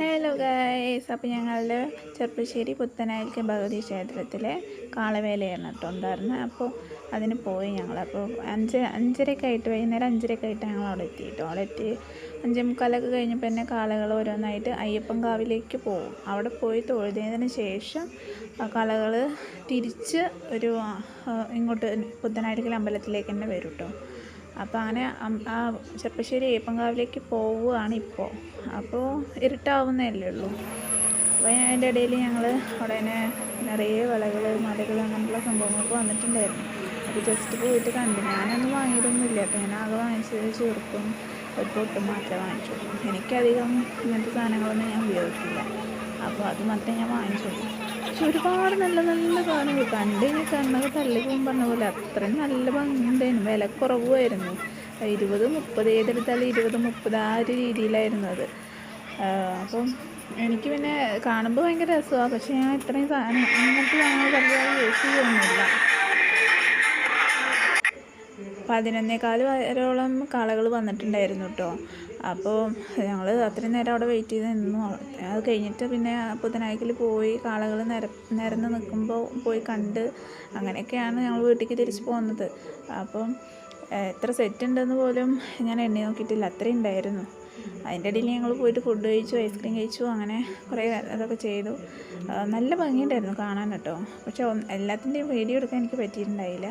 Hello guys, അപ്പോൾ ഞങ്ങളുടെ ചെർപ്പശ്ശേരി പുത്തനായിരിക്കും ഭഗവതി ക്ഷേത്രത്തിലെ കാളവേലയാണ് കേട്ടോ ഉണ്ടായിരുന്നത്. അപ്പോൾ അതിന് പോയി ഞങ്ങളപ്പോൾ അഞ്ചരക്കായിട്ട് വൈകുന്നേരം 5:30 ഞങ്ങൾ അവിടെ എത്തി കേട്ടോ. അവിടെ എത്തി 5:45 കഴിഞ്ഞപ്പോൾ തന്നെ കാളകൾ ഓരോന്നായിട്ട് അയ്യപ്പൻകാവിലേക്ക് പോകും. അവിടെ പോയി തൊഴുതിയതിന് ശേഷം കാളകൾ തിരിച്ച് ഒരു ഇങ്ങോട്ട് പുത്തനായിരിക്കൽ അമ്പലത്തിലേക്ക് തന്നെ വരും കേട്ടോ. അപ്പോൾ അങ്ങനെ ആ ചെർപ്പശ്ശേരി അയ്യപ്പൻകാവിലേക്ക് പോവുകയാണ് ഇപ്പോൾ. അപ്പോൾ ഇരുട്ടാവുന്നതല്ലേ ഉള്ളൂ. അപ്പോൾ അതിൻ്റെ ഇടയിൽ ഞങ്ങൾ അവിടെ തന്നെ നിറയെ വളകൾ മലകൾ അങ്ങനെയുള്ള സംഭവങ്ങളൊക്കെ വന്നിട്ടുണ്ടായിരുന്നു. അപ്പോൾ ജസ്റ്റ് പോയിട്ട് കണ്ടു. ഞാനൊന്നും വാങ്ങിയതൊന്നുമില്ല കേട്ടോ. ഞാൻ ആകെ വാങ്ങിച്ചത് ചെറുപ്പും ഒരു പൊട്ടും മാത്രമേ വാങ്ങിച്ചുള്ളൂ. എനിക്കധികം ഇങ്ങനത്തെ സാധനങ്ങളൊന്നും ഞാൻ ഉപയോഗിക്കില്ല. അപ്പോൾ അത് മാത്രമേ ഞാൻ വാങ്ങിച്ചുള്ളൂ. പക്ഷെ ഒരുപാട് നല്ല നല്ല സാധനങ്ങൾ കണ്ട് ഞാൻ കണ്ണൊക്കെ തള്ളിപ്പോകും പറഞ്ഞ പോലെ അത്രയും നല്ല ഭംഗിയുണ്ടായിരുന്നു. വില കുറവുമായിരുന്നു. 20-30 ഏതെടുത്താലും 20-30 ആ ഒരു രീതിയിലായിരുന്നു അത്. അപ്പം എനിക്ക് പിന്നെ കാണുമ്പോൾ ഭയങ്കര രസമാണ്. പക്ഷേ ഞാൻ ഇത്രയും സാധനം ഇങ്ങനത്തെ സാധനങ്ങൾ പലതായി യൂസ് ചെയ്യുന്നില്ല. 11:15 വരെയോളം കാളകൾ വന്നിട്ടുണ്ടായിരുന്നു കേട്ടോ. അപ്പോൾ ഞങ്ങൾ അത്രയും നേരം അവിടെ വെയിറ്റ് ചെയ്ത് നിന്നു. അത് കഴിഞ്ഞിട്ട് പിന്നെ പുത്തനായിക്കൽ പോയി കാളകൾ നിരന്ന് നിൽക്കുമ്പോൾ പോയി കണ്ട് അങ്ങനെയൊക്കെയാണ് ഞങ്ങൾ വീട്ടിലേക്ക് തിരിച്ച് പോകുന്നത്. അപ്പം എത്ര സെറ്റ് ഉണ്ടെന്ന് പോലും ഞാൻ എണ്ണി നോക്കിയിട്ടില്ല, അത്രയും ഉണ്ടായിരുന്നു. അതിൻ്റെ ഇടയിൽ ഞങ്ങൾ പോയിട്ട് ഫുഡ് കഴിച്ചു, ഐസ്ക്രീം കഴിച്ചു, അങ്ങനെ കുറേ അതൊക്കെ ചെയ്തു. നല്ല ഭംഗിയുണ്ടായിരുന്നു കാണാൻ കേട്ടോ. പക്ഷെ എല്ലാത്തിൻ്റെയും വീഡിയോ എടുക്കാൻ എനിക്ക് പറ്റിയിട്ടുണ്ടായില്ല.